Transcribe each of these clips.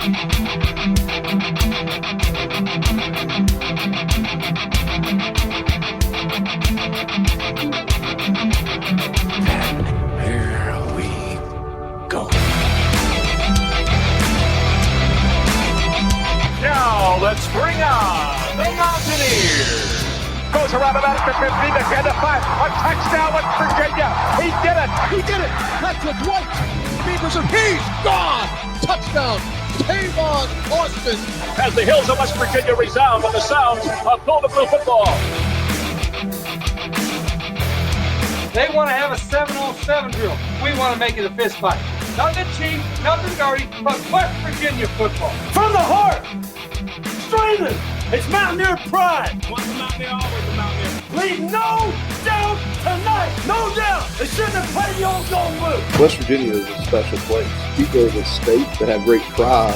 Let's bring on the Mountaineers. Goes around about after 50, the 10 to 5. A touchdown with Virginia. He did it. He did it. That's what Dwight Beavers and he's gone. Touchdown. Tavon Austin. As the hills of West Virginia resound with the sounds of Golden Blue football. They want to have a 7-on-7 drill. We want to make it a fist fight. Nothing cheap, nothing dirty, but West Virginia football. From the heart. Streaming. It's Mountaineer pride. Once a Mountaineer, always a Mountaineer. Leave no doubt tonight. No doubt. They shouldn't have played the old Golden Blue. West Virginia is a special place. People are the state that have great pride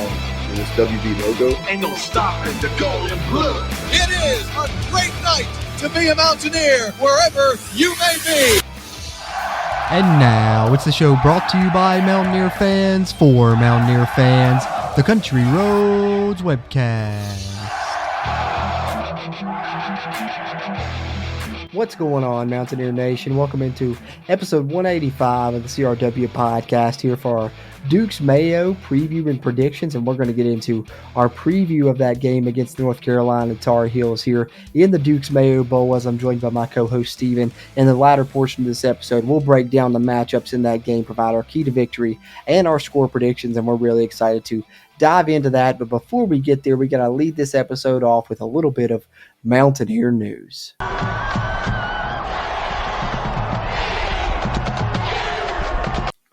in this WV logo. Ain't no stopping the Golden Blue. It is a great night to be a Mountaineer wherever you may be. And now it's the show brought to you by Mountaineer fans for Mountaineer fans, the Country Roads webcast. What's going on, Mountaineer Nation? Welcome into episode 185 of the CRW podcast here for our Duke's Mayo preview and predictions, and we're going to get into our preview of that game against North Carolina Tar Heels here in the Duke's Mayo Bowl, as I'm joined by my co-host Steven. In the latter portion of this episode, we'll break down the matchups in that game, provide our key to victory and our score predictions, and we're really excited to dive into that. But before we get there, we got to lead this episode off with a little bit of Mountaineer news.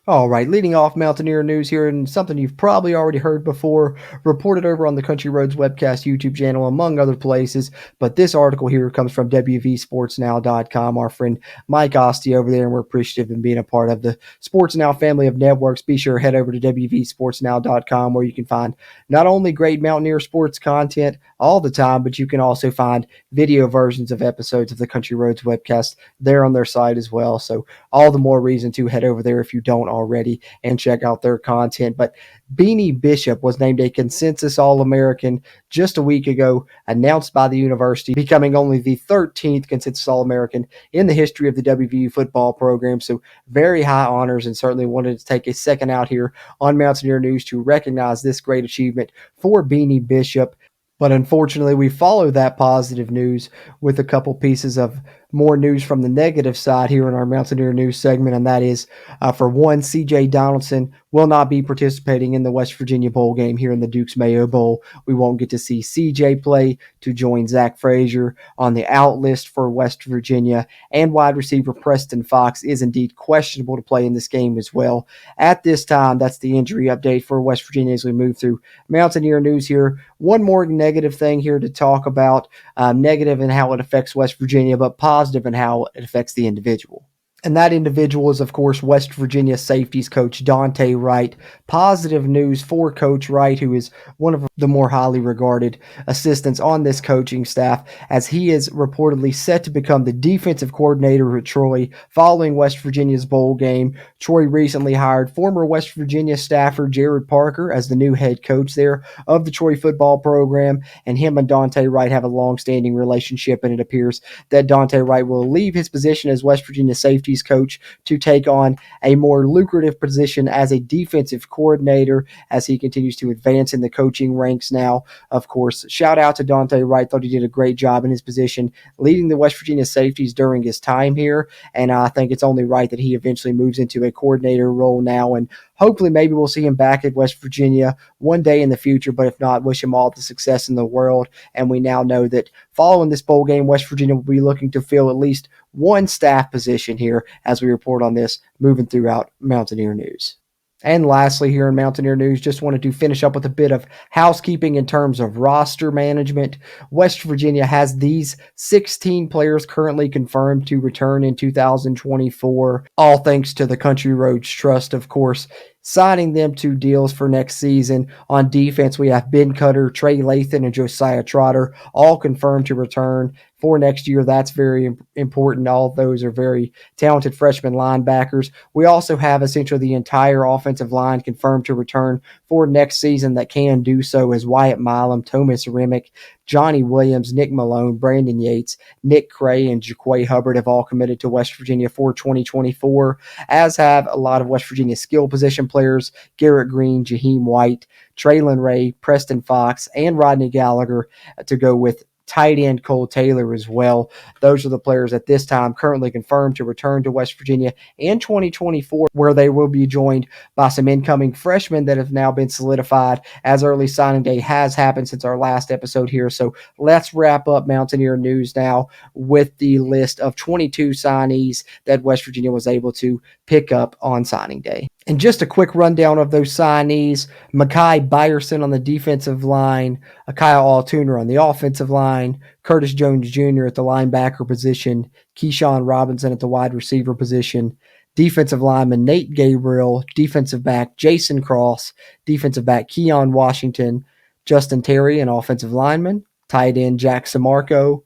All right, leading off Mountaineer news here, and something you've probably already heard before, reported over on the Country Roads webcast YouTube channel, among other places. But this article here comes from WVSportsNow.com. Our friend Mike Ostie over there, and we're appreciative in being a part of the Sports Now family of networks. Be sure to head over to WVSportsNow.com, where you can find not only great Mountaineer sports content all the time, but you can also find video versions of episodes of the Country Roads webcast there on their site as well. So all the more reason to head over there if you don't already and check out their content. But Beanie Bishop was named a consensus All-American just a week ago, announced by the university, becoming only the 13th consensus All-American in the history of the WVU football program. So very high honors, and certainly wanted to take a second out here on Mountaineer News to recognize this great achievement for Beanie Bishop. But unfortunately, we follow that positive news with a couple pieces of more news from the negative side here in our Mountaineer News segment, and that is, for one, C.J. Donaldson will not be participating in the West Virginia Bowl game here in the Duke's Mayo Bowl. We won't get to see C.J. play to join Zach Frazier on the out list for West Virginia, and wide receiver Preston Fox is indeed questionable to play in this game as well. At this time, that's the injury update for West Virginia as we move through Mountaineer News here. One more negative thing here to talk about, negative in how it affects West Virginia, but positive in how it affects the individual. And that individual is, of course, West Virginia safeties coach Dante Wright. Positive news for Coach Wright, who is one of the more highly regarded assistants on this coaching staff, as he is reportedly set to become the defensive coordinator at Troy following West Virginia's bowl game. Troy recently hired former West Virginia staffer Jared Parker as the new head coach there of the Troy football program, and him and Dante Wright have a long-standing relationship, and it appears that Dante Wright will leave his position as West Virginia safeties coach to take on a more lucrative position as a defensive coordinator as he continues to advance in the coaching ranks now. Of course, shout out to Dante Wright. Thought he did a great job in his position leading the West Virginia safeties during his time here, and I think it's only right that he eventually moves into a coordinator role now, and hopefully maybe we'll see him back at West Virginia one day in the future, but if not, wish him all the success in the world. And we now know that following this bowl game, West Virginia will be looking to fill at least one staff position here as we report on this moving throughout Mountaineer News. And lastly, here in Mountaineer News, just wanted to finish up with a bit of housekeeping in terms of roster management. West Virginia has these 16 players currently confirmed to return in 2024, all thanks to the Country Roads Trust, of course, signing them to deals for next season. On defense, we have Ben Cutter, Trey Lathan, and Josiah Trotter, all confirmed to return for next year. That's very important. All of those are very talented freshman linebackers. We also have essentially the entire offensive line confirmed to return for next season that can do so is Wyatt Milam, Thomas Remick, Johnny Williams, Nick Malone, Brandon Yates, Nick Cray, and Jaquay Hubbard have all committed to West Virginia for 2024, as have a lot of West Virginia skill position players, Garrett Green, Jaheim White, Traylon Ray, Preston Fox, and Rodney Gallagher to go with tight end Cole Taylor as well. Those are the players at this time currently confirmed to return to West Virginia in 2024, where they will be joined by some incoming freshmen that have now been solidified as early signing day has happened since our last episode here. So let's wrap up Mountaineer news now with the list of 22 signees that West Virginia was able to pick up on signing day. And just a quick rundown of those signees: Makai Byerson on the defensive line, Kyle Altuner on the offensive line, Curtis Jones Jr. at the linebacker position, Keyshawn Robinson at the wide receiver position, defensive lineman Nate Gabriel, defensive back Jason Cross, defensive back Keon Washington, Justin Terry, an offensive lineman, tight end Jack Samarco,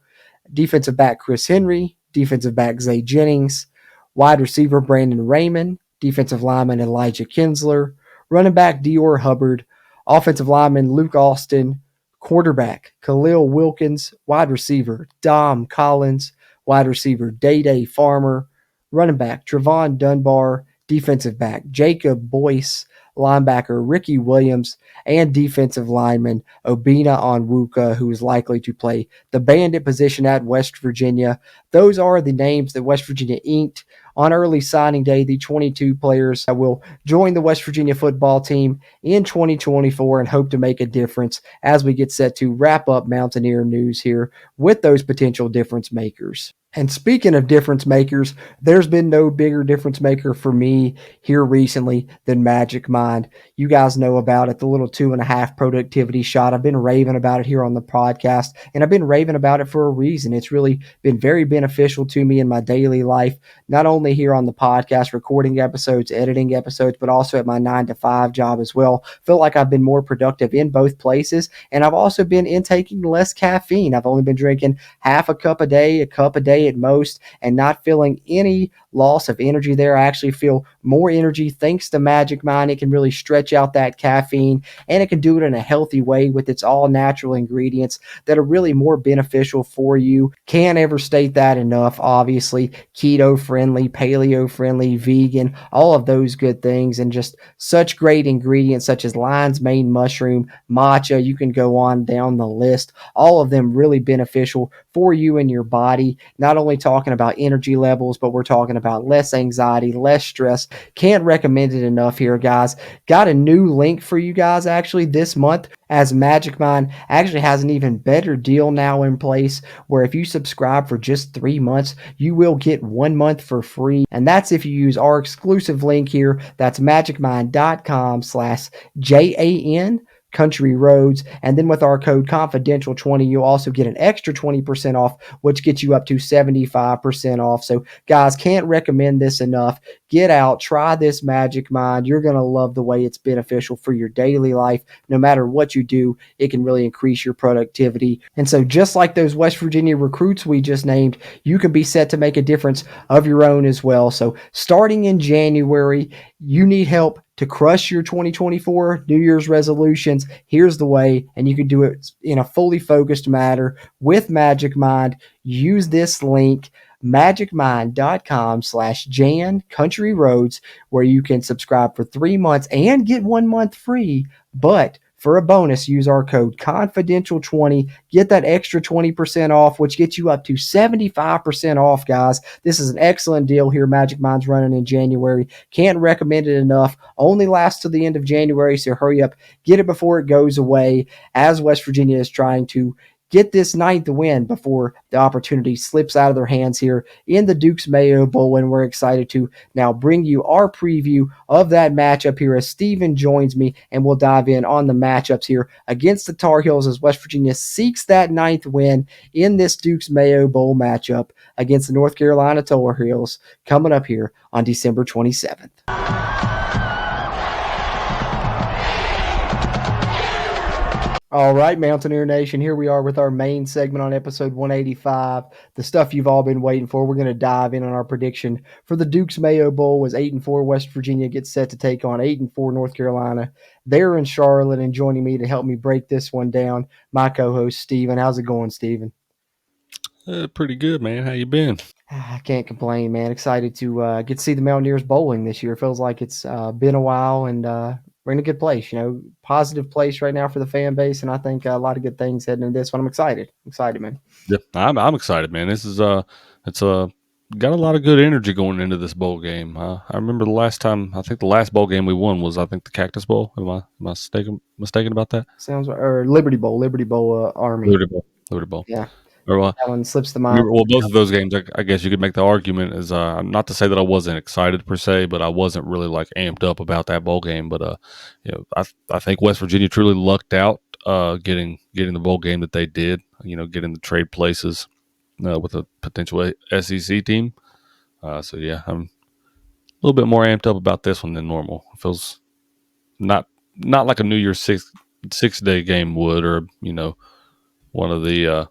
defensive back Chris Henry, defensive back Zay Jennings, wide receiver Brandon Raymond, defensive lineman Elijah Kinsler, running back Dior Hubbard, offensive lineman Luke Austin, quarterback Khalil Wilkins, wide receiver Dom Collins, wide receiver Day Farmer, running back Trevon Dunbar, defensive back Jacob Boyce, linebacker Ricky Williams, and defensive lineman Obina Onwuka, who is likely to play the bandit position at West Virginia. Those are the names that West Virginia inked on early signing day, the 22 players that will join the West Virginia football team in 2024 and hope to make a difference as we get set to wrap up Mountaineer news here with those potential difference makers. And speaking of difference makers, there's been no bigger difference maker for me here recently than Magic Mind. You guys know about it, the little 2.5 productivity shot. I've been raving about it here on the podcast, and I've been raving about it for a reason. It's really been very beneficial to me in my daily life, not only here on the podcast, recording episodes, editing episodes, but also at my 9-to-5 job as well. Feel like I've been more productive in both places, and I've also been intaking less caffeine. I've only been drinking half a cup a day at most, and not feeling any loss of energy there. I actually feel more energy thanks to Magic Mind. It can really stretch out that caffeine, and it can do it in a healthy way with its all natural ingredients that are really more beneficial for you. Can't ever state that enough. Obviously, keto friendly, paleo friendly, vegan, all of those good things, and just such great ingredients such as lion's mane mushroom, matcha. You can go on down the list. All of them really beneficial for you and your body. Not only talking about energy levels, but we're talking about less anxiety, less stress. Can't recommend it enough here, guys. Got a new link for you guys actually this month, as Magic Mind actually has an even better deal now in place, where if you subscribe for just 3 months, you will get 1 month for free. And that's if you use our exclusive link here. That's magicmind.com/JAN Country Roads, and then with our code confidential20 you'll also get an extra 20% off, which gets you up to 75% off. So guys, can't recommend this enough. Get out, try this Magic Mind. You're going to love the way it's beneficial for your daily life. No matter what you do, it can really increase your productivity. And so just like those West Virginia recruits we just named, you can be set to make a difference of your own as well. So starting in January, you need help to crush your 2024 New Year's resolutions. Here's the way, and you can do it in a fully focused manner with Magic Mind. Use this link, magicmind.com/Jan Country Roads, where you can subscribe for 3 months and get 1 month free. But for a bonus, use our code confidential20. Get that extra 20% off, which gets you up to 75% off, guys. This is an excellent deal here Magic Mind's running in January. Can't recommend it enough. Only lasts to the end of January, so hurry up. Get it before it goes away, as West Virginia is trying to get this 9th win before the opportunity slips out of their hands here in the Duke's Mayo Bowl. And we're excited to now bring you our preview of that matchup here as Steven joins me, and we'll dive in on the matchups here against the Tar Heels as West Virginia seeks that 9th win in this Duke's Mayo Bowl matchup against the North Carolina Tar Heels, coming up here on December 27th. All right, Mountaineer Nation, here we are with our main segment on episode 185, the stuff you've all been waiting for. We're going to dive in on our prediction for the Duke's Mayo Bowl as 8-4 West Virginia gets set to take on 8-4 North Carolina. They're in Charlotte, and joining me to help me break this one down, my co-host, Steven. How's it going, Steven? Pretty good, man. How you been? I can't complain, man. Excited to get to see the Mountaineers bowling this year. Feels like it's been a while, and we're in a good place. Positive place right now for the fan base, and I think a lot of good things heading into this one. I'm excited. Excited, man. Yeah, I'm excited, man. This is it's got a lot of good energy going into this bowl game. I remember the last time. I think the last bowl game we won was the Cactus Bowl. Am I mistaken about that? Sounds or Liberty Bowl, Army. Liberty Bowl. Yeah, Or that one slips the mind. both of those games. I guess you could make the argument as not to say that I wasn't excited per se, but I wasn't really like amped up about that bowl game. But I think West Virginia truly lucked out getting the bowl game that they did. Getting the trade places with a potential SEC team. So yeah, I'm a little bit more amped up about this one than normal. It feels not like a New Year's six-day game would, or one of the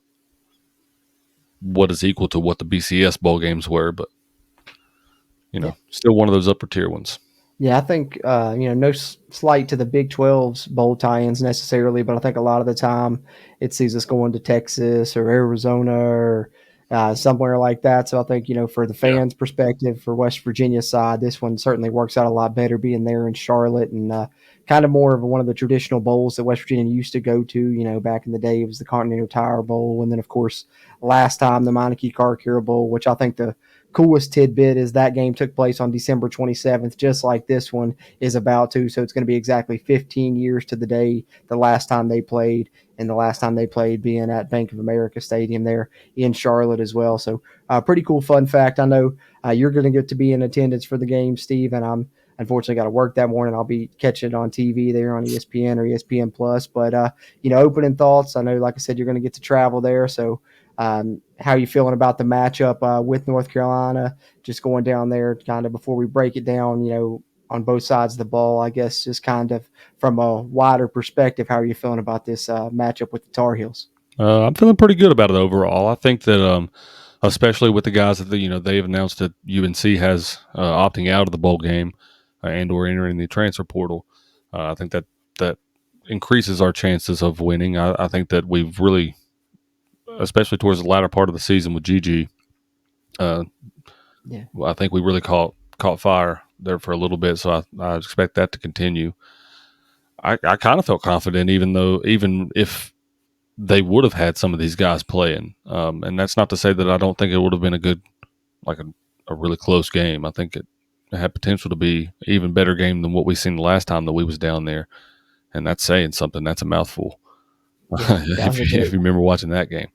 what is equal to what the BCS bowl games were, but still one of those upper tier ones. Yeah, I think no slight to the Big 12's bowl tie-ins necessarily, but I think a lot of the time it sees us going to Texas or Arizona or somewhere like that. So I think for the fans' perspective, for West Virginia's side, this one certainly works out a lot better being there in Charlotte and kind of more of one of the traditional bowls that West Virginia used to go to. Back in the day, it was the Continental Tire Bowl, and then of course last time the Meineke Car Care Bowl, which I think the coolest tidbit is that game took place on December 27th, just like this one is about to. So it's going to be exactly 15 years to the day the last time they played, and the last time they played being at Bank of America Stadium there in Charlotte as well. So pretty cool fun fact. I know you're going to get to be in attendance for the game, Steve, and I'm unfortunately got to work that morning. I'll be catching it on TV there on ESPN or ESPN Plus. But, opening thoughts, I know, like I said, you're going to get to travel there. So how are you feeling about the matchup with North Carolina? Just going down there kind of before we break it down, on both sides of the ball, I guess, just kind of from a wider perspective, how are you feeling about this matchup with the Tar Heels? I'm feeling pretty good about it overall. I think that especially with the guys that they've announced that UNC has opting out of the bowl game and or entering the transfer portal. I think that increases our chances of winning. I think that we've really, especially towards the latter part of the season with Gigi, I think we really caught fire there for a little bit. So I expect that to continue. I kind of felt confident, even if they would have had some of these guys playing. And that's not to say that I don't think it would have been a good, like a really close game. I think it had potential to be an even better game than what we seen the last time that we was down there. And that's saying something. That's a mouthful. If you remember watching that game.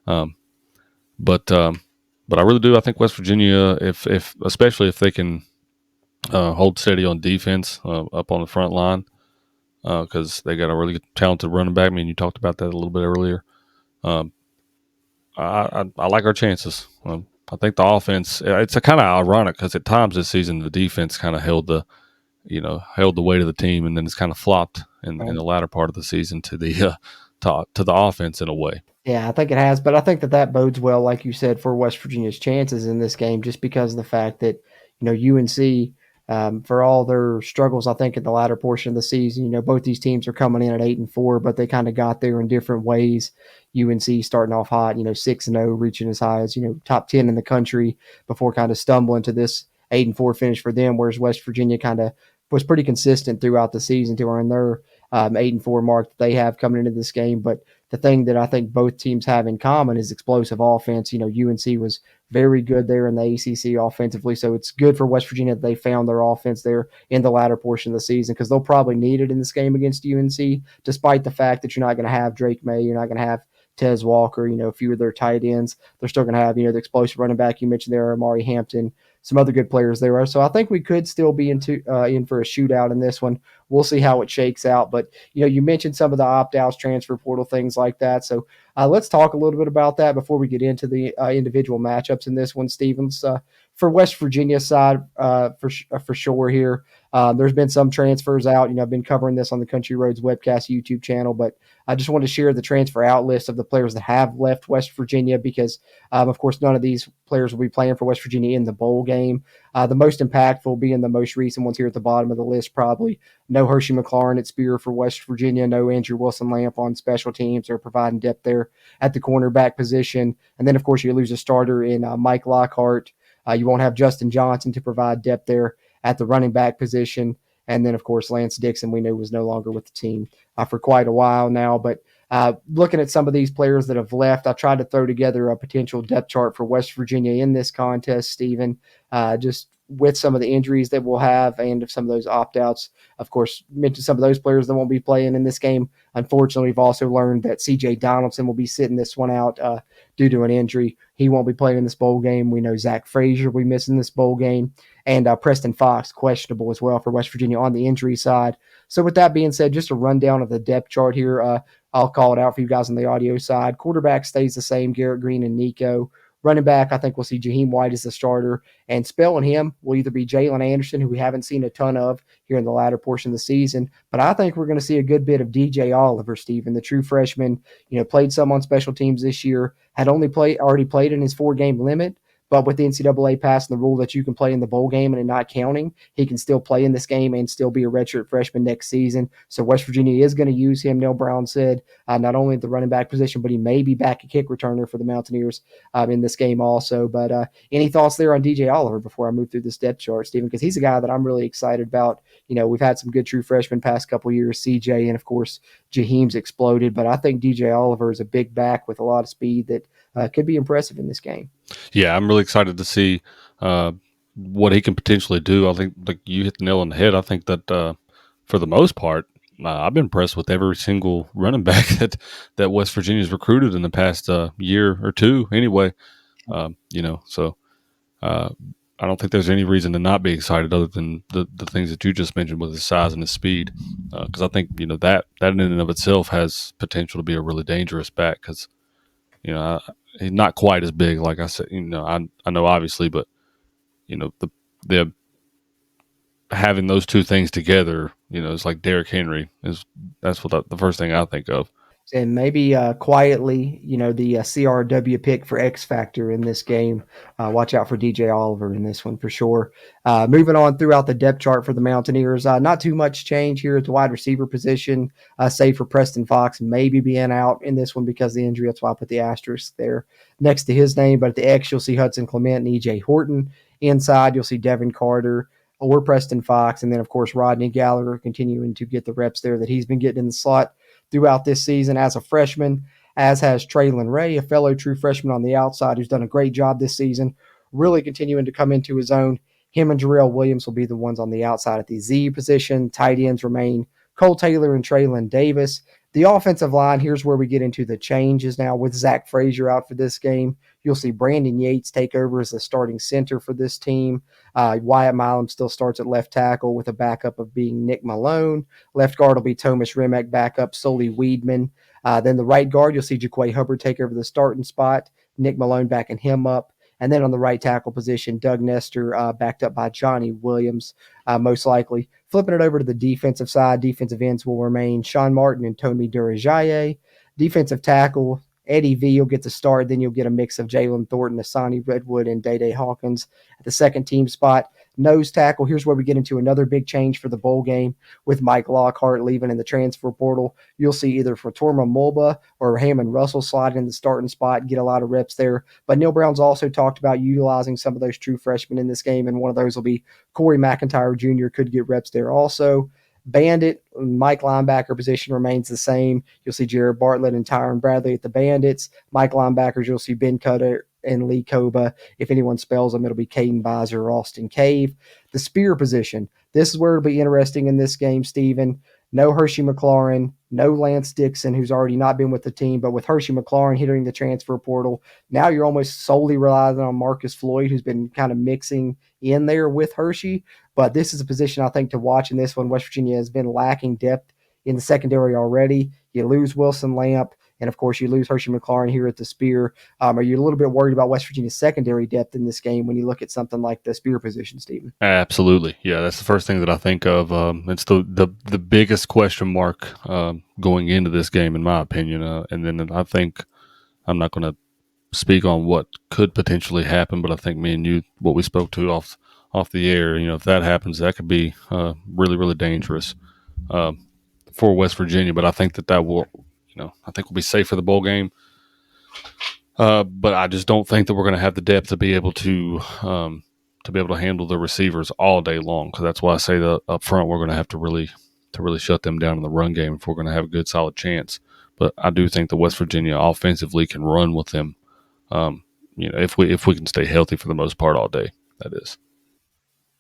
But I really do. I think West Virginia, if especially if they can hold steady on defense up on the front line, because they got a really talented running back. I mean, you talked about that a little bit earlier. I like our chances. I think the offense. It's a kind of ironic because at times this season the defense kind of held the weight of the team, and then it's kind of flopped in the latter part of the season to the offense in a way. Yeah, I think it has, but I think that bodes well, like you said, for West Virginia's chances in this game, just because of the fact that UNC. For all their struggles, I think in the latter portion of the season, both these teams are coming in at 8-4, but they kind of got there in different ways. UNC starting off hot, 6-0, reaching as high as top 10 in the country before kind of stumbling to this 8-4 finish for them. Whereas West Virginia kind of was pretty consistent throughout the season to earn their 8-4 mark that they have coming into this game. But the thing that I think both teams have in common is explosive offense. UNC was very good there in the ACC offensively, so it's good for West Virginia that they found their offense there in the latter portion of the season, because they'll probably need it in this game against UNC, despite the fact that you're not going to have Drake May, you're not going to have Tez Walker, a few of their tight ends. They're still going to have, the explosive running back you mentioned there, Amari Hampton, some other good players there. So I think we could still be in for a shootout in this one. We'll see how it shakes out. But, you mentioned some of the opt-outs, transfer portal, things like that. So let's talk a little bit about that before we get into the individual matchups in this one, Stevens. For West Virginia side, for sure here, There's been some transfers out. I've been covering this on the Country Roads Webcast YouTube channel, but I just want to share the transfer out list of the players that have left West Virginia because, of course, none of these players will be playing for West Virginia in the bowl game. The most impactful being the most recent ones here at the bottom of the list, probably. No Hershey McLaurin at Spear for West Virginia. No Andrew Wilson-Lamp on special teams or providing depth there at the cornerback position. And then, of course, you lose a starter in Mike Lockhart. You won't have Justin Johnson to provide depth there at the running back position. And then, of course, Lance Dixon, we knew was no longer with the team for quite a while now. But looking at some of these players that have left, I tried to throw together a potential depth chart for West Virginia in this contest, Stephen, just with some of the injuries that we'll have and some of those opt-outs. Of course, mentioned some of those players that won't be playing in this game. Unfortunately, we've also learned that C.J. Donaldson will be sitting this one out due to an injury. He won't be playing in this bowl game. We know Zach Frazier will be missing this bowl game. And Preston Fox, questionable as well for West Virginia on the injury side. So with that being said, just a rundown of the depth chart here. I'll call it out for you guys on the audio side. Quarterback stays the same, Garrett Green and Nico. Running back, I think we'll see Jaheim White as the starter. And spelling him will either be Jalen Anderson, who we haven't seen a ton of here in the latter portion of the season. But I think we're going to see a good bit of DJ Oliver, Stephen, the true freshman. Played some on special teams this year, had already played in his 4-game limit. But with the NCAA passing the rule that you can play in the bowl game and it not counting, he can still play in this game and still be a redshirt freshman next season. So West Virginia is going to use him, Neil Brown said, not only at the running back position, but he may be back a kick returner for the Mountaineers in this game also. But any thoughts there on DJ Oliver before I move through this depth chart, Stephen? Because he's a guy that I'm really excited about. We've had some good true freshmen past couple years, CJ, and of course, Jaheim's exploded. But I think DJ Oliver is a big back with a lot of speed that could be impressive in this game. Yeah, I'm really excited to see what he can potentially do. I think like you hit the nail on the head. I think that for the most part, I've been impressed with every single running back that West Virginia's recruited in the past year or two. Anyway, so I don't think there's any reason to not be excited other than the things that you just mentioned with his size and his speed. Because I think that in and of itself has potential to be a really dangerous back. Because he's not quite as big, like I said. I know obviously, but the having those two things together, it's like Derrick Henry that's what the first thing I think of. And maybe quietly, the CRW pick for X Factor in this game. Watch out for DJ Oliver in this one for sure. Moving on throughout the depth chart for the Mountaineers, not too much change here at the wide receiver position, save for Preston Fox maybe being out in this one because of the injury. That's why I put the asterisk there next to his name. But at the X, you'll see Hudson Clement and E.J. Horton. Inside, you'll see Devin Carter or Preston Fox. And then, of course, Rodney Gallagher continuing to get the reps there that he's been getting in the slot throughout this season as a freshman, as has Traylon Ray, a fellow true freshman on the outside who's done a great job this season, really continuing to come into his own. Him and Jarrell Williams will be the ones on the outside at the Z position. Tight ends remain Cole Taylor and Traylon Davis. The offensive line, here's where we get into the changes now with Zach Frazier out for this game. You'll see Brandon Yates take over as the starting center for this team. Wyatt Milam still starts at left tackle with a backup of being Nick Malone. Left guard will be Thomas Remick, backup Sully Weedman. Then the right guard, you'll see Jaquay Hubbard take over the starting spot. Nick Malone backing him up. And then on the right tackle position, Doug Nestor backed up by Johnny Williams, most likely. Flipping it over to the defensive side, defensive ends will remain Sean Martin and Tomi Durajaye. Defensive tackle, Eddie V will get the start. Then you'll get a mix of Jalen Thornton, Asani Redwood, and Day Hawkins at the second team spot. Nose tackle, here's where we get into another big change for the bowl game with Mike Lockhart leaving in the transfer portal. You'll see either Fatorma Mulba or Hammond Russell slide in the starting spot, get a lot of reps there. But Neil Brown's also talked about utilizing some of those true freshmen in this game, and one of those will be Corey McIntyre Jr. could get reps there also. Bandit, Mike linebacker position remains the same. You'll see Jared Bartlett and Tyron Bradley at the Bandits. Mike linebackers, you'll see Ben Cutter and Lee Koba. If anyone spells them, it'll be Caden Bizer or Austin Cave. The spear position, this is where it'll be interesting in this game, Stephen. No Hershey McLaurin, no Lance Dixon, who's already not been with the team, but with Hershey McLaurin hitting the transfer portal, now you're almost solely relying on Marcus Floyd, who's been kind of mixing in there with Hershey. But this is a position I think to watch in this one. West Virginia has been lacking depth in the secondary already. You lose Wilson Lamp, And of course, you lose Hershey McLaurin here at the Spear. Are you a little bit worried about West Virginia's secondary depth in this game when you look at something like the Spear position, Stephen? Absolutely, yeah. That's the first thing that I think of. It's the biggest question mark going into this game, in my opinion. And then I think I'm not going to speak on what could potentially happen, but I think me and you, what we spoke to off the air, if that happens, that could be really, really dangerous for West Virginia. But I think that will, I think we'll be safe for the bowl game. But I just don't think that we're going to have the depth to be able to handle the receivers all day long. Because that's why I say that up front we're going to have to really shut them down in the run game if we're going to have a good solid chance. But I do think the West Virginia offensively can run with them. If we can stay healthy for the most part all day, that is.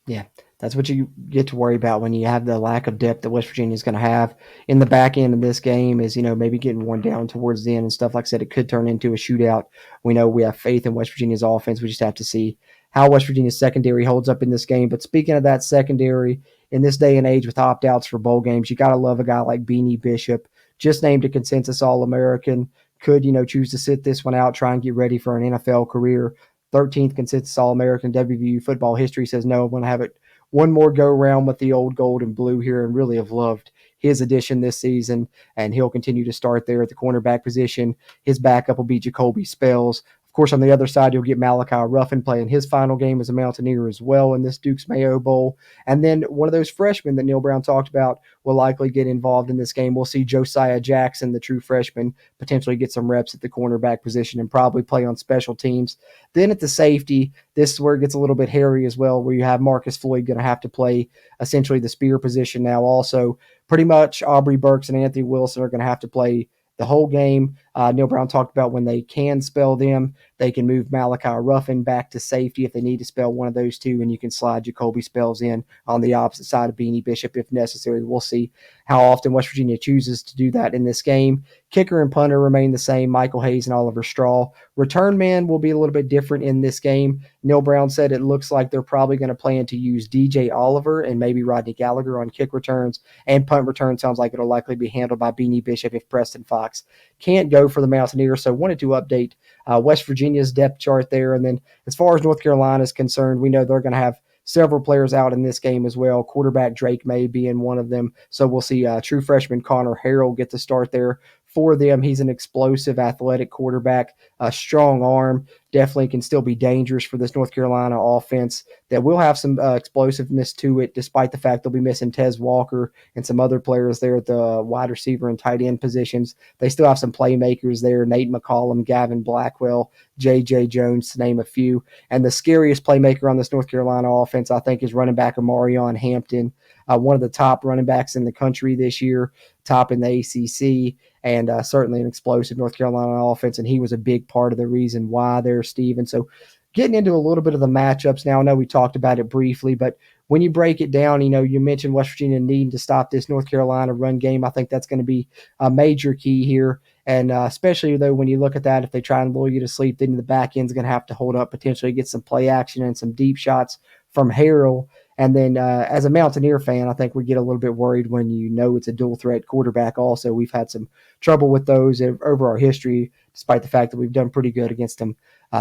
Yeah, that's what you get to worry about when you have the lack of depth that West Virginia is going to have in the back end of this game is, maybe getting worn down towards the end and stuff. Like I said, it could turn into a shootout. We know we have faith in West Virginia's offense. We just have to see how West Virginia's secondary holds up in this game. But speaking of that secondary, in this day and age with opt-outs for bowl games, you got to love a guy like Beanie Bishop, just named a consensus All-American. Could, choose to sit this one out, try and get ready for an NFL career. 13th consensus All-American. WVU football history says no. I'm going to have it one more go around with the old gold and blue here, and really have loved his addition this season, and he'll continue to start there at the cornerback position. His backup will be Jacoby Spells. Of course, on the other side, you'll get Malachi Ruffin playing his final game as a Mountaineer as well in this Duke's Mayo Bowl. And then one of those freshmen that Neil Brown talked about will likely get involved in this game. We'll see Josiah Jackson, the true freshman, potentially get some reps at the cornerback position and probably play on special teams. Then at the safety, this is where it gets a little bit hairy as well, where you have Marcus Floyd going to have to play essentially the spear position now also. Pretty much Aubrey Burks and Anthony Wilson are going to have to play the whole game. Neil Brown talked about when they can spell them, they can move Malachi Ruffin back to safety if they need to spell one of those two, and you can slide Jacoby Spells in on the opposite side of Beanie Bishop if necessary. We'll see how often West Virginia chooses to do that in this game. Kicker and punter remain the same, Michael Hayes and Oliver Straw. Return man will be a little bit different in this game. Neil Brown said it looks like they're probably going to plan to use DJ Oliver and maybe Rodney Gallagher on kick returns, and punt return sounds like it'll likely be handled by Beanie Bishop if Preston Fox can't go for the Mountaineers. So wanted to update West Virginia's depth chart there. And then as far as North Carolina is concerned, we know they're going to have several players out in this game as well. Quarterback Drake May being one of them. So we'll see true freshman Connor Harrell get the start there for them. He's an explosive, athletic quarterback, a strong arm, definitely can still be dangerous for this North Carolina offense that will have some explosiveness to it, despite the fact they'll be missing Tez Walker and some other players there at the wide receiver and tight end positions. They still have some playmakers there, Nate McCollum, Gavin Blackwell, J.J. Jones, to name a few. And the scariest playmaker on this North Carolina offense, I think, is running back Amarion Hampton, one of the top running backs in the country this year, top in the ACC, and certainly an explosive North Carolina offense, and he was a big part of the reason why there, Stephen. So getting into a little bit of the matchups now, I know we talked about it briefly, but when you break it down, you mentioned West Virginia needing to stop this North Carolina run game. I think that's going to be a major key here, and especially, though, when you look at that, if they try and lull you to sleep, then the back end's going to have to hold up, potentially get some play action and some deep shots from Harrell. And then as a Mountaineer fan, I think we get a little bit worried when it's a dual threat quarterback also. We've had some trouble with those over our history, despite the fact that we've done pretty good against them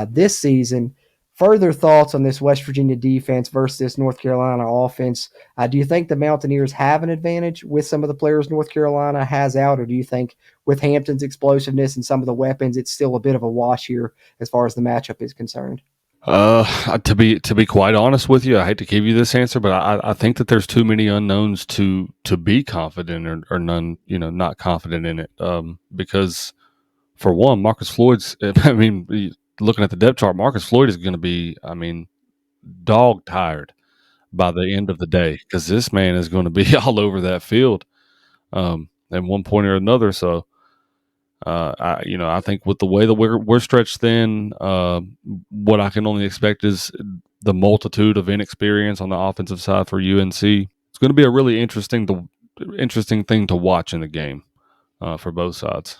this season. Further thoughts on this West Virginia defense versus this North Carolina offense? Do you think the Mountaineers have an advantage with some of the players North Carolina has out, or do you think with Hampton's explosiveness and some of the weapons, it's still a bit of a wash here as far as the matchup is concerned? To be quite honest with you, I hate to give you this answer, but I think that there's too many unknowns to be confident or none, not confident in it. Because for one, Marcus Floyd's, looking at the depth chart, Marcus Floyd is going to be, dog tired by the end of the day, because this man is going to be all over that field, at one point or another. So, I think with the way that we're stretched thin, what I can only expect is the multitude of inexperience on the offensive side for UNC. It's going to be a really interesting thing to watch in the game for both sides.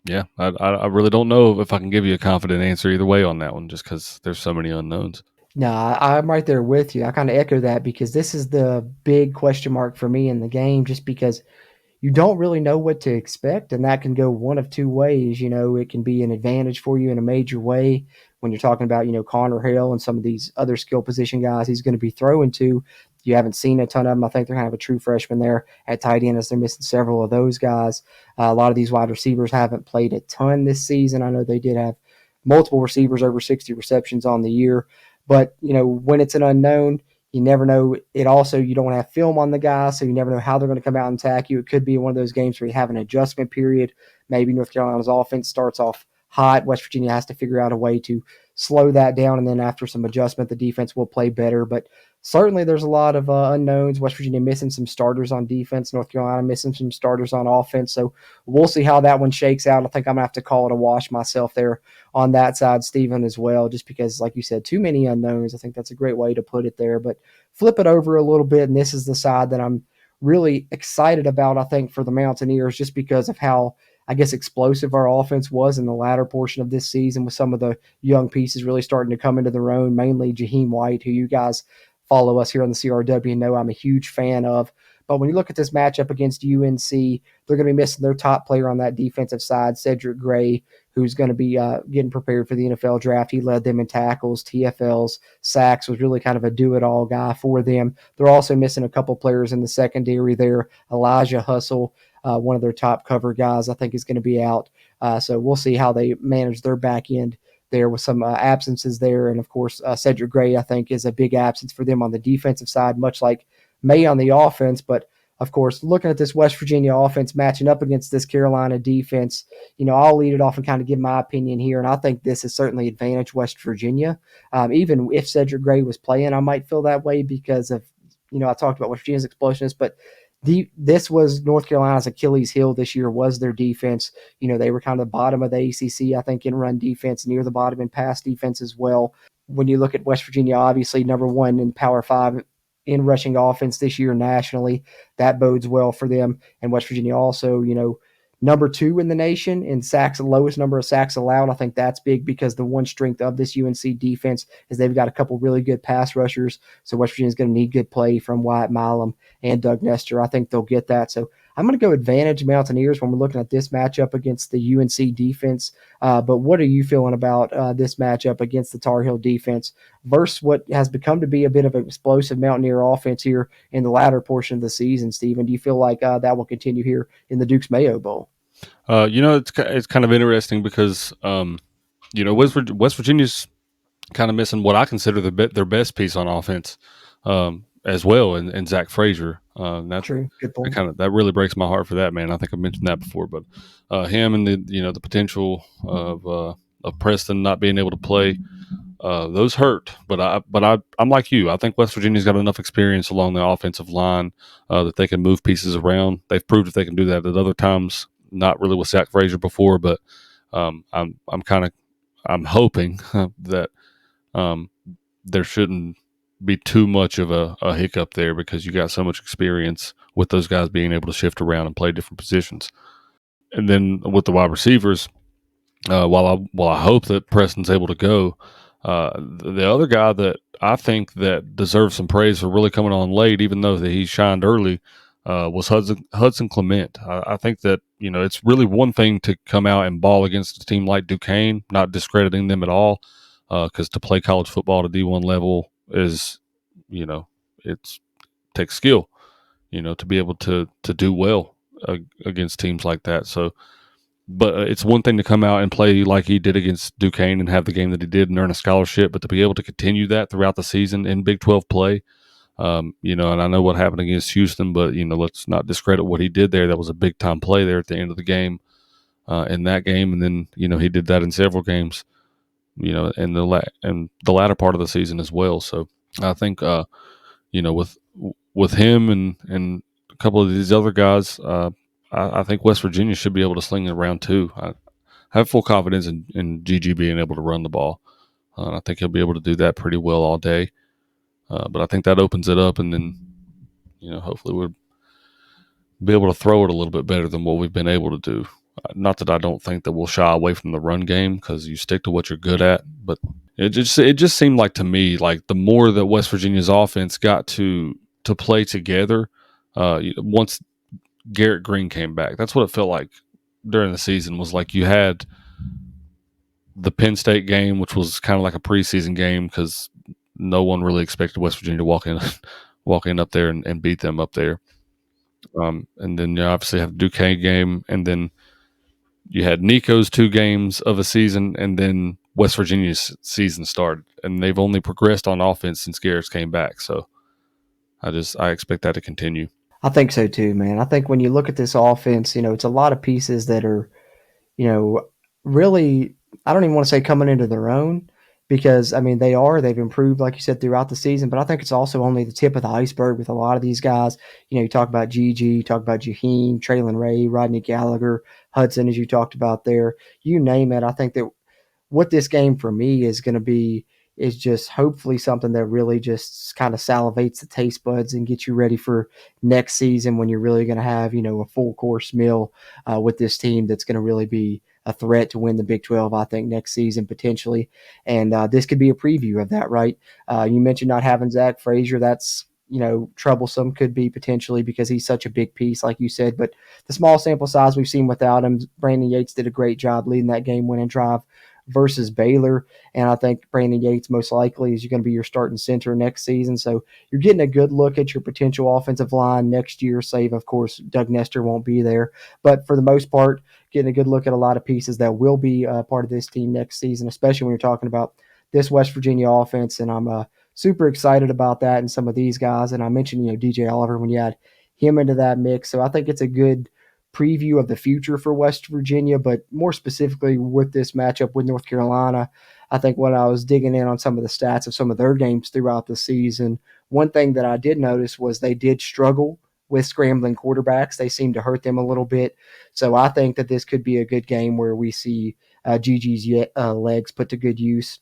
Yeah, I really don't know if I can give you a confident answer either way on that one, just because there's so many unknowns. No, I'm right there with you. I kind of echo that because this is the big question mark for me in the game, just because you don't really know what to expect, and that can go one of two ways. It can be an advantage for you in a major way when you're talking about, Connor Hale and some of these other skill position guys he's going to be throwing to. You haven't seen a ton of them. I think they're kind of a true freshman there at tight end as they're missing several of those guys. A lot of these wide receivers haven't played a ton this season. I know they did have multiple receivers over 60 receptions on the year, but, when it's an unknown, you never know. It also, you don't have film on the guy, so you never know how they're going to come out and attack you. It could be one of those games where you have an adjustment period. Maybe North Carolina's offense starts off hot. West Virginia has to figure out a way to slow that down, and then after some adjustment, the defense will play better. But certainly there's a lot of unknowns. West Virginia missing some starters on defense. North Carolina missing some starters on offense. So we'll see how that one shakes out. I think I'm going to have to call it a wash myself there on that side, Stephen, as well, just because, like you said, too many unknowns. I think that's a great way to put it there. But flip it over a little bit, and this is the side that I'm really excited about, I think, for the Mountaineers, just because of how, I guess, explosive our offense was in the latter portion of this season, with some of the young pieces really starting to come into their own, mainly Jaheim White, who you guys follow us here on the CRW and know I'm a huge fan of. But when you look at this matchup against UNC, they're going to be missing their top player on that defensive side, Cedric Gray, who's going to be getting prepared for the NFL draft. He led them in tackles, TFLs, sacks, was really kind of a do-it-all guy for them. They're also missing a couple players in the secondary there. Elijah Hustle, one of their top cover guys, I think is going to be out. So we'll see how they manage their back end there with some absences there. And, of course, Cedric Gray, I think, is a big absence for them on the defensive side, much like May on the offense. But, of course, looking at this West Virginia offense matching up against this Carolina defense, I'll lead it off and kind of give my opinion here. And I think this is certainly advantage West Virginia. Even if Cedric Gray was playing, I might feel that way because of, I talked about West Virginia's explosiveness, but this was North Carolina's Achilles heel this year, was their defense. They were kind of the bottom of the ACC, I think, in run defense, near the bottom in pass defense as well. When you look at West Virginia, obviously number one in Power 5 in rushing offense this year nationally, that bodes well for them. And West Virginia also, number 2 in the nation in sacks, the lowest number of sacks allowed. I think that's big because the one strength of this UNC defense is they've got a couple really good pass rushers. So West Virginia's going to need good play from Wyatt Milam and Doug Nestor. I think they'll get that. So I'm going to go advantage Mountaineers when we're looking at this matchup against the UNC defense. But what are you feeling about this matchup against the Tar Heel defense versus what has become to be a bit of an explosive Mountaineer offense here in the latter portion of the season, Stephen? Do you feel like that will continue here in the Duke's Mayo Bowl? It's kind of interesting because, West Virginia's kind of missing what I consider their best piece on offense as well, and Zach Frazier. That's true. Good point. That really breaks my heart for that man. I think I've mentioned that before, but him and the potential of Preston not being able to play, those hurt. But I'm like you. I think West Virginia's got enough experience along the offensive line that they can move pieces around. They've proved that they can do that at other times. Not really with Zach Frazier before, but I'm hoping that there shouldn't be too much of a hiccup there because you got so much experience with those guys being able to shift around and play different positions. And then with the wide receivers, while I hope that Preston's able to go, the other guy that I think that deserves some praise for really coming on late, even though that he shined early, was Hudson Clement. I think that, it's really one thing to come out and ball against a team like Duquesne, not discrediting them at all, because to play college football at a D1 level is, it takes skill, to be able to do well against teams like that. So, but it's one thing to come out and play like he did against Duquesne and have the game that he did and earn a scholarship, but to be able to continue that throughout the season in Big 12 play, and I know what happened against Houston, but, let's not discredit what he did there. That was a big time play there at the end of the game, in that game. And then, he did that in several games, in the latter part of the season as well. So I think, with him and a couple of these other guys, I think West Virginia should be able to sling it around too. I have full confidence in GG being able to run the ball. I think he'll be able to do that pretty well all day. But I think that opens it up, and then, hopefully we'll be able to throw it a little bit better than what we've been able to do. Not that I don't think that we'll shy away from the run game because you stick to what you're good at, but it just seemed like to me like the more that West Virginia's offense got to play together, once Garrett Green came back. That's what it felt like during the season. Was like you had the Penn State game, which was kind of like a preseason game because no one really expected West Virginia to walk in up there and beat them up there. And then you obviously have the Duquesne game, and then you had Nico's 2 games of a season, and then West Virginia's season started, and they've only progressed on offense since Garrett's came back. So I expect that to continue. I think so too, man. I think when you look at this offense, it's a lot of pieces that are, really, I don't even want to say coming into their own because, I mean, they've improved, like you said, throughout the season, but I think it's also only the tip of the iceberg with a lot of these guys. You talk about Gigi, you talk about Jaheim, Traylon Ray, Rodney Gallagher, Hudson, as you talked about there, you name it. I think that what this game for me is going to be is just hopefully something that really just kind of salivates the taste buds and gets you ready for next season when you're really going to have, a full course meal with this team that's going to really be a threat to win the Big 12, I think, next season potentially. And this could be a preview of that, right? You mentioned not having Zach Frazier. That's, troublesome, could be potentially because he's such a big piece, like you said. But the small sample size we've seen without him, Brandon Yates did a great job leading that game-winning drive versus Baylor. And I think Brandon Yates most likely is going to be your starting center next season. So you're getting a good look at your potential offensive line next year, save, of course, Doug Nestor won't be there. But for the most part, getting a good look at a lot of pieces that will be part of this team next season, especially when you're talking about this West Virginia offense. And I'm super excited about that and some of these guys. And I mentioned, DJ Oliver when you add him into that mix. So I think it's a good preview of the future for West Virginia, but more specifically with this matchup with North Carolina, I think when I was digging in on some of the stats of some of their games throughout the season, one thing that I did notice was they did struggle with scrambling quarterbacks. They seemed to hurt them a little bit. So I think that this could be a good game where we see Gigi's legs put to good use.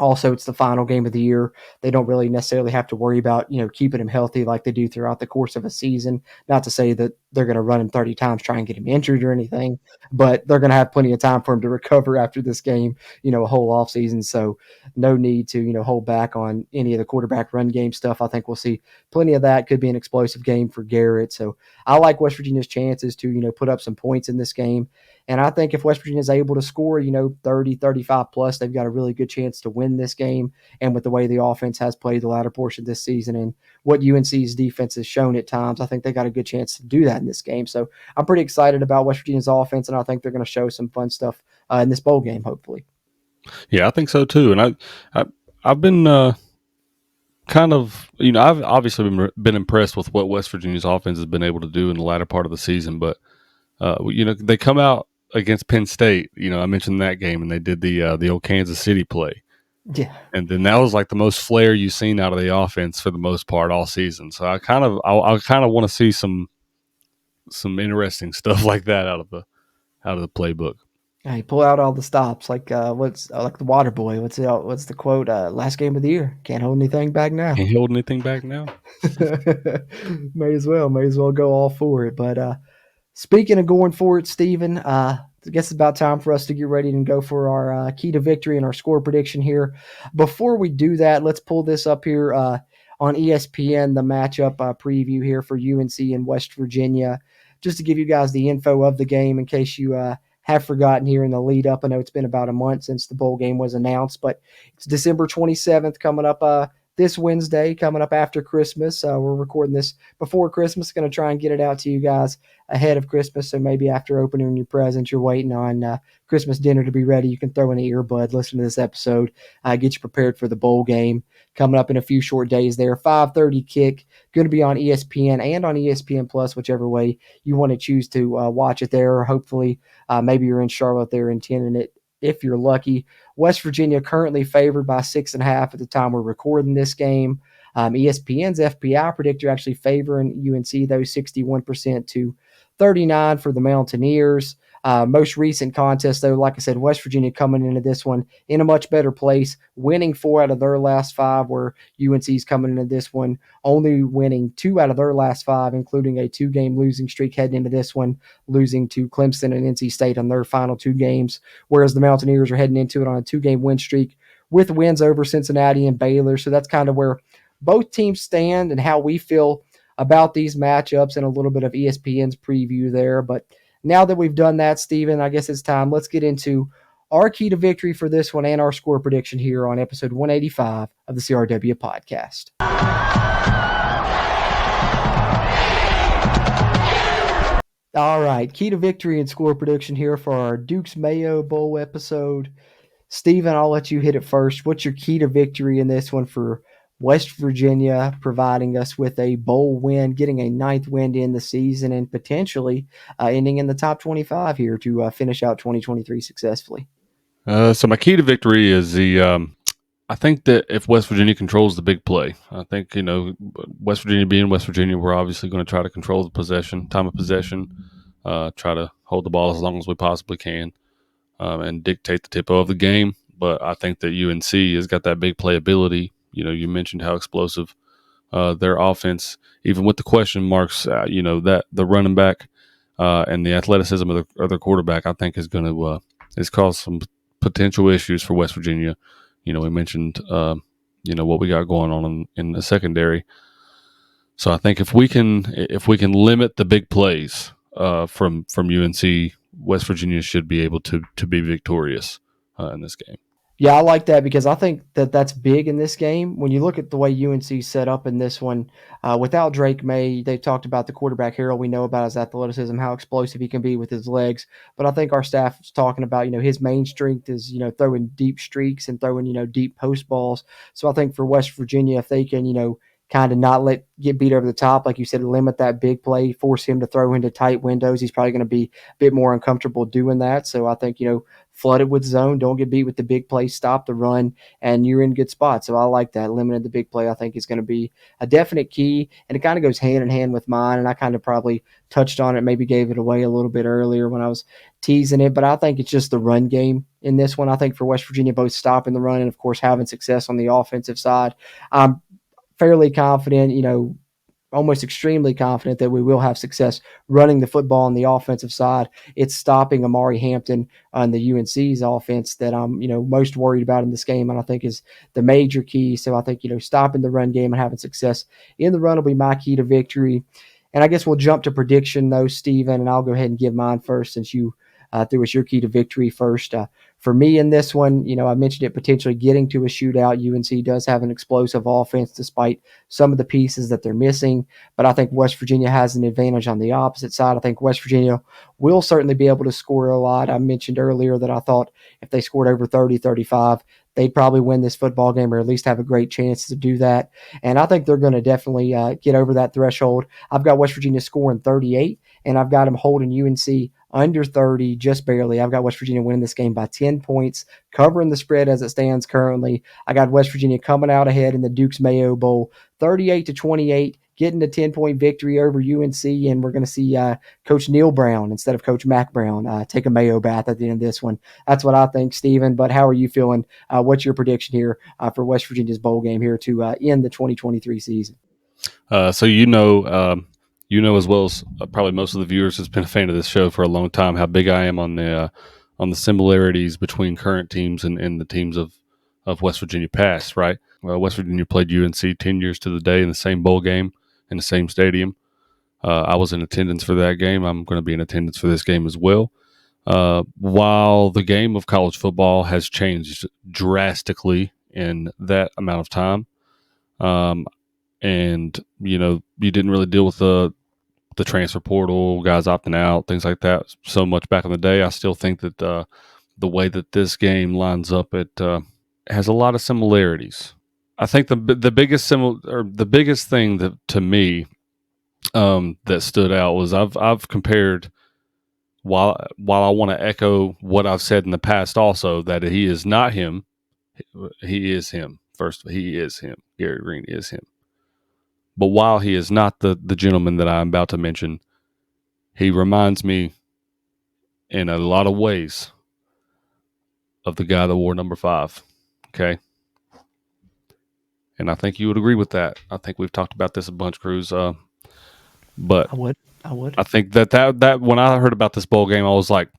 Also, it's the final game of the year. They don't really necessarily have to worry about, keeping him healthy like they do throughout the course of a season. Not to say that they're going to run him 30 times, try and get him injured or anything, but they're going to have plenty of time for him to recover after this game, a whole offseason. So no need to, hold back on any of the quarterback run game stuff. I think we'll see plenty of that. Could be an explosive game for Garrett. So I like West Virginia's chances to, put up some points in this game. And I think if West Virginia is able to score, 30, 35 plus, they've got a really good chance to win this game. And with the way the offense has played the latter portion this season and what UNC's defense has shown at times, I think they got a good chance to do that in this game. So I'm pretty excited about West Virginia's offense, and I think they're going to show some fun stuff in this bowl game, hopefully. Yeah, I think so too. And I've been kind of, I've obviously been impressed with what West Virginia's offense has been able to do in the latter part of the season, but they come out against Penn State. I mentioned that game, and they did the old Kansas City play. Yeah. And then that was like the most flair you've seen out of the offense for the most part all season. So I kind of want to see some interesting stuff like that out of the playbook. Hey, pull out all the stops, like what's like the water boy. What's the quote? Last game of the year. Can't hold anything back now. Can't hold anything back now. May as well go all for it. But speaking of going for it, Steven, I guess it's about time for us to get ready and go for our key to victory and our score prediction here. Before we do that, let's pull this up here on ESPN, the matchup preview here for UNC and West Virginia, just to give you guys the info of the game in case you have forgotten here in the lead up. I know it's been about a month since the bowl game was announced, but it's December 27th coming up this Wednesday, coming up after Christmas. We're recording this before Christmas. Going to try and get it out to you guys ahead of Christmas. So maybe after opening your presents, you're waiting on Christmas dinner to be ready. You can throw in an earbud, listen to this episode, get you prepared for the bowl game coming up in a few short days there. 5:30 kick, going to be on ESPN and on ESPN Plus, whichever way you want to choose to watch it there. Or hopefully maybe you're in Charlotte there attending it if you're lucky. West Virginia currently favored by 6.5 at the time we're recording this game. ESPN's FPI predictor actually favoring UNC, though, 61% to 39 for the Mountaineers. Most recent contest, though, like I said, West Virginia coming into this one in a much better place, winning 4 out of their last 5, where UNC's coming into this one only winning 2 out of their last 5, including a 2-game losing streak heading into this one, losing to Clemson and NC State on their final 2 games, whereas the Mountaineers are heading into it on a 2-game win streak with wins over Cincinnati and Baylor. So that's kind of where both teams stand and how we feel about these matchups and a little bit of ESPN's preview there. But now that we've done that, Steven, I guess it's time. Let's get into our key to victory for this one and our score prediction here on episode 185 of the CRW podcast. All right, key to victory and score prediction here for our Dukes Mayo Bowl episode. Steven, I'll let you hit it first. What's your key to victory in this one for West Virginia, providing us with a bowl win, getting a 9th win in the season, and potentially ending in the top 25 here to finish out 2023 successfully? So my key to victory is I think that if West Virginia controls the big play, I think, West Virginia being West Virginia, we're obviously going to try to control the time of possession, try to hold the ball as long as we possibly can, and dictate the tempo of the game. But I think that UNC has got that big play ability. You mentioned how explosive their offense, even with the question marks, that the running back and the athleticism of their quarterback, I think is going to has caused some potential issues for West Virginia. We mentioned, what we got going on in the secondary. So I think if we can limit the big plays from UNC, West Virginia should be able to be victorious in this game. Yeah, I like that because I think that that's big in this game. When you look at the way UNC set up in this one, without Drake May, they talked about the quarterback Harold. We know about his athleticism, how explosive he can be with his legs. But I think our staff is talking about, his main strength is, throwing deep streaks and throwing, deep post balls. So I think for West Virginia, if they can, kind of not get beat over the top, like you said, limit that big play, force him to throw into tight windows, he's probably going to be a bit more uncomfortable doing that. So I think, flood it with zone, don't get beat with the big play, stop the run, and you're in good spots. So I like that. Limiting the big play, I think, is going to be a definite key, and it kind of goes hand in hand with mine, and I kind of probably touched on it, maybe gave it away a little bit earlier when I was teasing it, but I think it's just the run game in this one. I think for West Virginia, both stopping the run and, of course, having success on the offensive side. I'm fairly confident, almost extremely confident that we will have success running the football on the offensive side. It's stopping Amari Hampton on the UNC's offense that I'm, most worried about in this game, and I think is the major key. So I think, stopping the run game and having success in the run will be my key to victory. And I guess we'll jump to prediction, though, Steven, and I'll go ahead and give mine first since you threw us your key to victory first. For me in this one, I mentioned it potentially getting to a shootout. UNC does have an explosive offense despite some of the pieces that they're missing, but I think West Virginia has an advantage on the opposite side. I think West Virginia will certainly be able to score a lot. I mentioned earlier that I thought if they scored over 30, 35, they'd probably win this football game or at least have a great chance to do that. And I think they're going to definitely get over that threshold. I've got West Virginia scoring 38, and I've got them holding UNC under 30, just barely. I've got West Virginia winning this game by 10 points, covering the spread as it stands currently. I got West Virginia coming out ahead in the Dukes Mayo Bowl, 38-28, getting a 10-point victory over UNC, and we're going to see Coach Neil Brown instead of Coach Mac Brown take a Mayo bath at the end of this one. That's what I think, Steven, but how are you feeling? What's your prediction here for West Virginia's bowl game here to end the 2023 season? So as well as probably most of the viewers who's been a fan of this show for a long time, how big I am on the similarities between current teams and the teams of West Virginia past, right? West Virginia played UNC 10 years to the day in the same bowl game in the same stadium. I was in attendance for that game. I'm going to be in attendance for this game as well. While the game of college football has changed drastically in that amount of time, and you didn't really deal with the transfer portal, guys opting out, things like that so much back in the day. I still think that the way that this game lines up, it has a lot of similarities. I think the biggest thing that to me that stood out was I've compared, while I want to echo what I've said in the past also, that he is not him, he is him. First, he is him. Gary Green is him. But while he is not the gentleman that I'm about to mention, he reminds me in a lot of ways of the guy that wore number 5. Okay. And I think you would agree with that. I think we've talked about this a bunch, Cruz. But I would. I think that when I heard about this bowl game, I was like,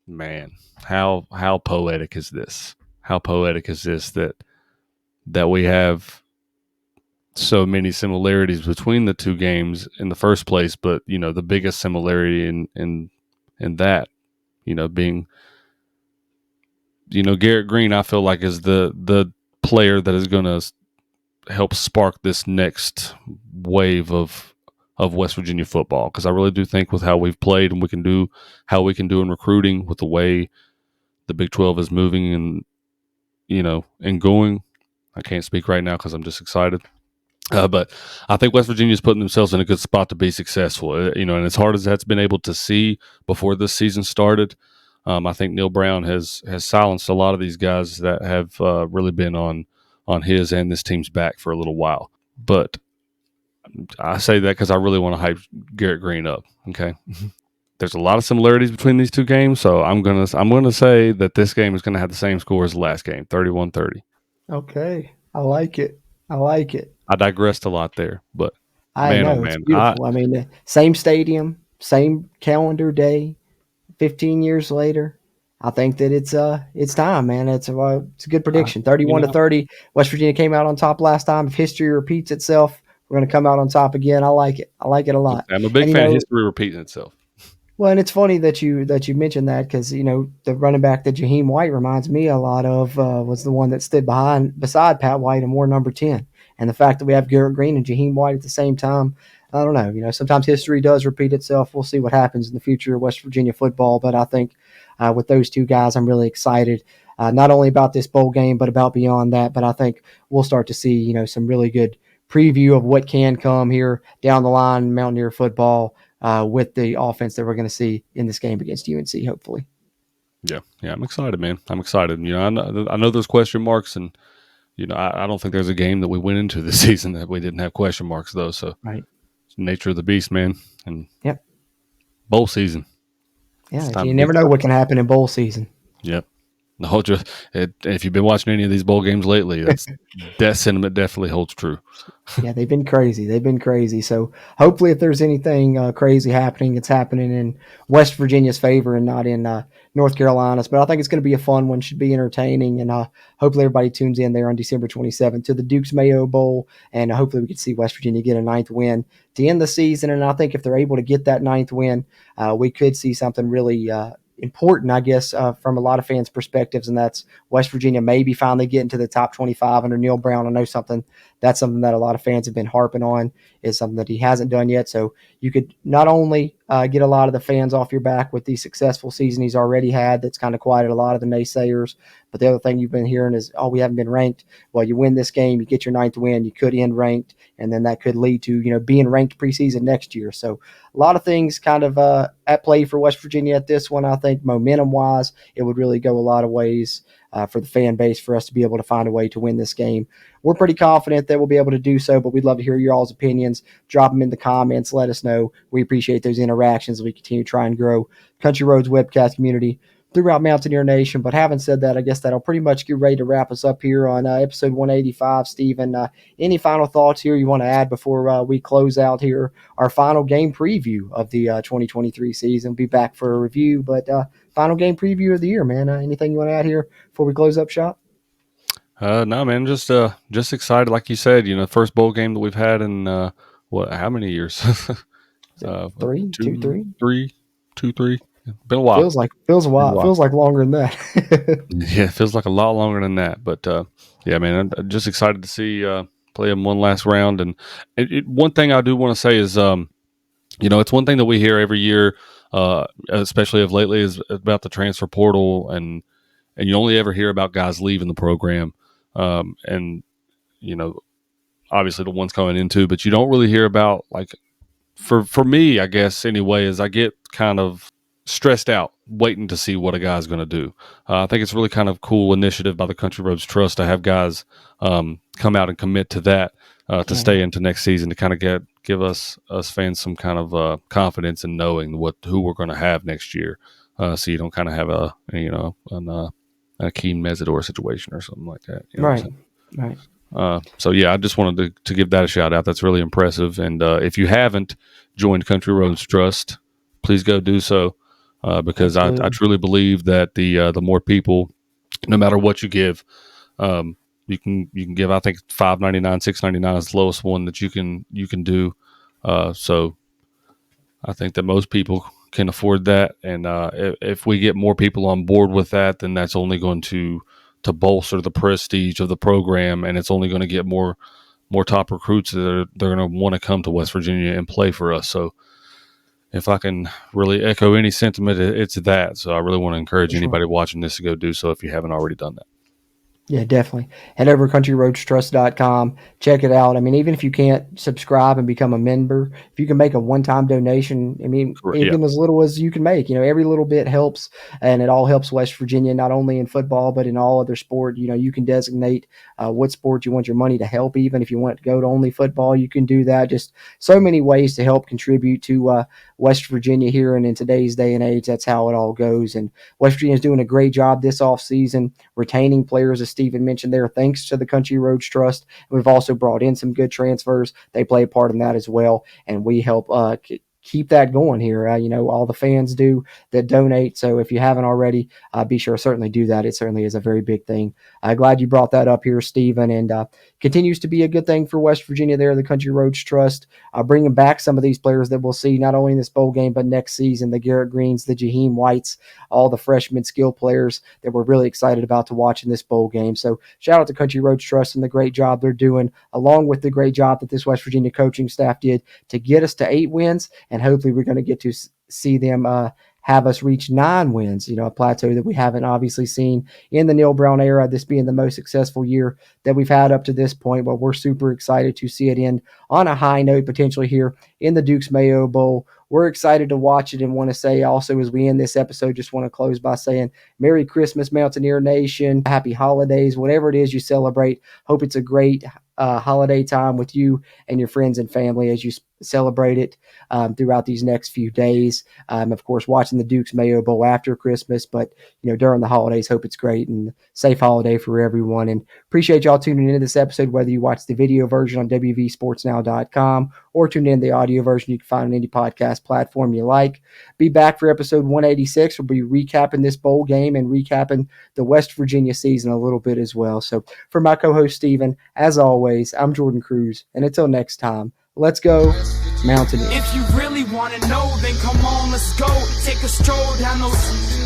man, how poetic is this? How poetic is this that we have so many similarities between the two games in the first place, but the biggest similarity in that, being Garrett Green, I feel like is the player that is going to help spark this next wave of West Virginia football, because I really do think with how we've played and how we can do in recruiting, with the way the Big 12 is moving and going. I can't speak right now because I'm just excited. But I think West Virginia is putting themselves in a good spot to be successful. And as hard as that's been able to see before this season started, I think Neil Brown has silenced a lot of these guys that have really been on his and this team's back for a little while. But I say that because I really want to hype Garrett Green up. Okay, there's a lot of similarities between these two games, so I'm gonna say that this game is gonna have the same score as the last game, 31-30. Okay, I like it. I digressed a lot there, but I man, know, oh it's man, beautiful. I mean, same stadium, same calendar day, 15 years later. I think that it's time, man. It's a good prediction. 31-30. West Virginia came out on top last time. If history repeats itself, we're going to come out on top again. I like it. I like it a lot. I'm a big fan of history repeating itself. Well, and it's funny that you mentioned that, because the running back that Jaheim White reminds me a lot of was the one that stood beside Pat White and wore number 10. And the fact that we have Garrett Green and Jaheim White at the same time, I don't know. Sometimes history does repeat itself. We'll see what happens in the future of West Virginia football. But I think with those two guys, I'm really excited, not only about this bowl game, but about beyond that. But I think we'll start to see, some really good preview of what can come here down the line in Mountaineer football with the offense that we're going to see in this game against UNC, hopefully. Yeah, I'm excited, man. I'm excited. I know there's question marks, and I don't think there's a game that we went into this season that we didn't have question marks, though. So, right, it's the nature of the beast, man. And yep, bowl season. Yeah, you never know what can happen in bowl season. Yep. If you've been watching any of these bowl games lately, that sentiment definitely holds true. Yeah, they've been crazy. So hopefully, if there's anything crazy happening, it's happening in West Virginia's favor and not in North Carolina's. But I think it's going to be a fun one. Should be entertaining, and hopefully everybody tunes in there on December 27th to the Duke's Mayo Bowl, and hopefully we can see West Virginia get a 9th win to end the season. And I think if they're able to get that 9th win, we could see something really important, I guess, from a lot of fans' perspectives, and that's West Virginia maybe finally getting to the top 25 under Neil Brown. I know that's something that a lot of fans have been harping on, is something that he hasn't done yet. So you could not only get a lot of the fans off your back with the successful season he's already had that's kind of quieted a lot of the naysayers, but the other thing you've been hearing is, we haven't been ranked. Well, you win this game, you get your 9th win, you could end ranked, and then that could lead to being ranked preseason next year. So a lot of things kind of at play for West Virginia at this one. I think momentum-wise, it would really go a lot of ways for the fan base for us to be able to find a way to win this game. We're pretty confident that we'll be able to do so, but we'd love to hear your all's opinions. Drop them in the comments. Let us know. We appreciate those interactions as we continue to try and grow Country Roads webcast community throughout Mountaineer Nation. But having said that, I guess that'll pretty much get ready to wrap us up here on episode 185. Steven, any final thoughts here you want to add before we close out here our final game preview of the 2023 season? Be back for a review, but final game preview of the year, man. Anything you want to add here before we close up shop? No, man, just excited. Like you said, first bowl game that we've had in how many years? 3, 2, 3? 3. Been a while. Feels a while. Feels like longer than that. Yeah, it feels like a lot longer than that. But yeah, man, I'm just excited to see play them one last round. And one thing I do want to say is, it's one thing that we hear every year, especially of lately, is about the transfer portal, and you only ever hear about guys leaving the program, and obviously the ones coming into, but you don't really hear about, like, for me, I guess anyway, is I get kind of stressed out waiting to see what a guy's going to do. I think it's really kind of cool initiative by the Country Roads Trust to have guys come out and commit to that to stay into next season, to kind of give us fans some kind of confidence in knowing who we're going to have next year. So you don't kind of have a Keem Mesidor situation or something like that. Right. So yeah, I just wanted to give that a shout out. That's really impressive. And if you haven't joined Country Roads Trust, please go do so. Because I truly believe that the more people, no matter what you give, You can give, I think, $5.99, $6.99 is the lowest one that you can do. So I think that most people can afford that, and if we get more people on board with that, then that's only going to bolster the prestige of the program, and it's only going to get more top recruits that they're going to want to come to West Virginia and play for us. So if I can really echo any sentiment, it's that. So I really want to encourage anybody watching this to go do so if you haven't already done that. Yeah, definitely. Head over to countryroadstrust.com. Check it out. I mean, even if you can't subscribe and become a member, if you can make a one-time donation, I mean, even as little as you can make, every little bit helps, and it all helps West Virginia, not only in football, but in all other sport. You can designate what sport you want your money to help. Even if you want to go to only football, you can do that. Just so many ways to help contribute to West Virginia here. And in today's day and age, that's how it all goes. And West Virginia is doing a great job this offseason retaining players, as Stephen mentioned there, thanks to the Country Roads Trust. We've also brought in some good transfers. They play a part in that as well, and we help keep that going here. All the fans do that donate. So if you haven't already, be sure to certainly do that. It certainly is a very big thing. Glad you brought that up here, Stephen, and continues to be a good thing for West Virginia there, the Country Roads Trust, bringing back some of these players that we'll see not only in this bowl game, but next season, the Garrett Greens, the Jaheim Whites, all the freshman skill players that we're really excited about to watch in this bowl game. So shout out to Country Roads Trust and the great job they're doing, along with the great job that this West Virginia coaching staff did to get us to 8 wins. And hopefully we're going to get to see them have us reach 9 wins, a plateau that we haven't obviously seen in the Neil Brown era, this being the most successful year that we've had up to this point. But we're super excited to see it end on a high note, potentially here in the Duke's Mayo Bowl. We're excited to watch it, and want to say also, as we end this episode, just want to close by saying Merry Christmas, Mountaineer Nation. Happy holidays, whatever it is you celebrate. Hope it's a great holiday time with you and your friends and family as you celebrate it throughout these next few days. Of course, watching the Duke's Mayo Bowl after Christmas, but during the holidays, hope it's great and safe holiday for everyone. And appreciate y'all tuning into this episode, whether you watch the video version on WVSportsNow.com or tune in the audio version. You can find on any podcast platform you like. Be back for episode 186. We'll be recapping this bowl game and recapping the West Virginia season a little bit as well. So for my co-host Stephen, as always, I'm Jorden Cruz, and until next time, let's go Mountaineers. If you really want to know, then come on, let's go. Take a stroll down those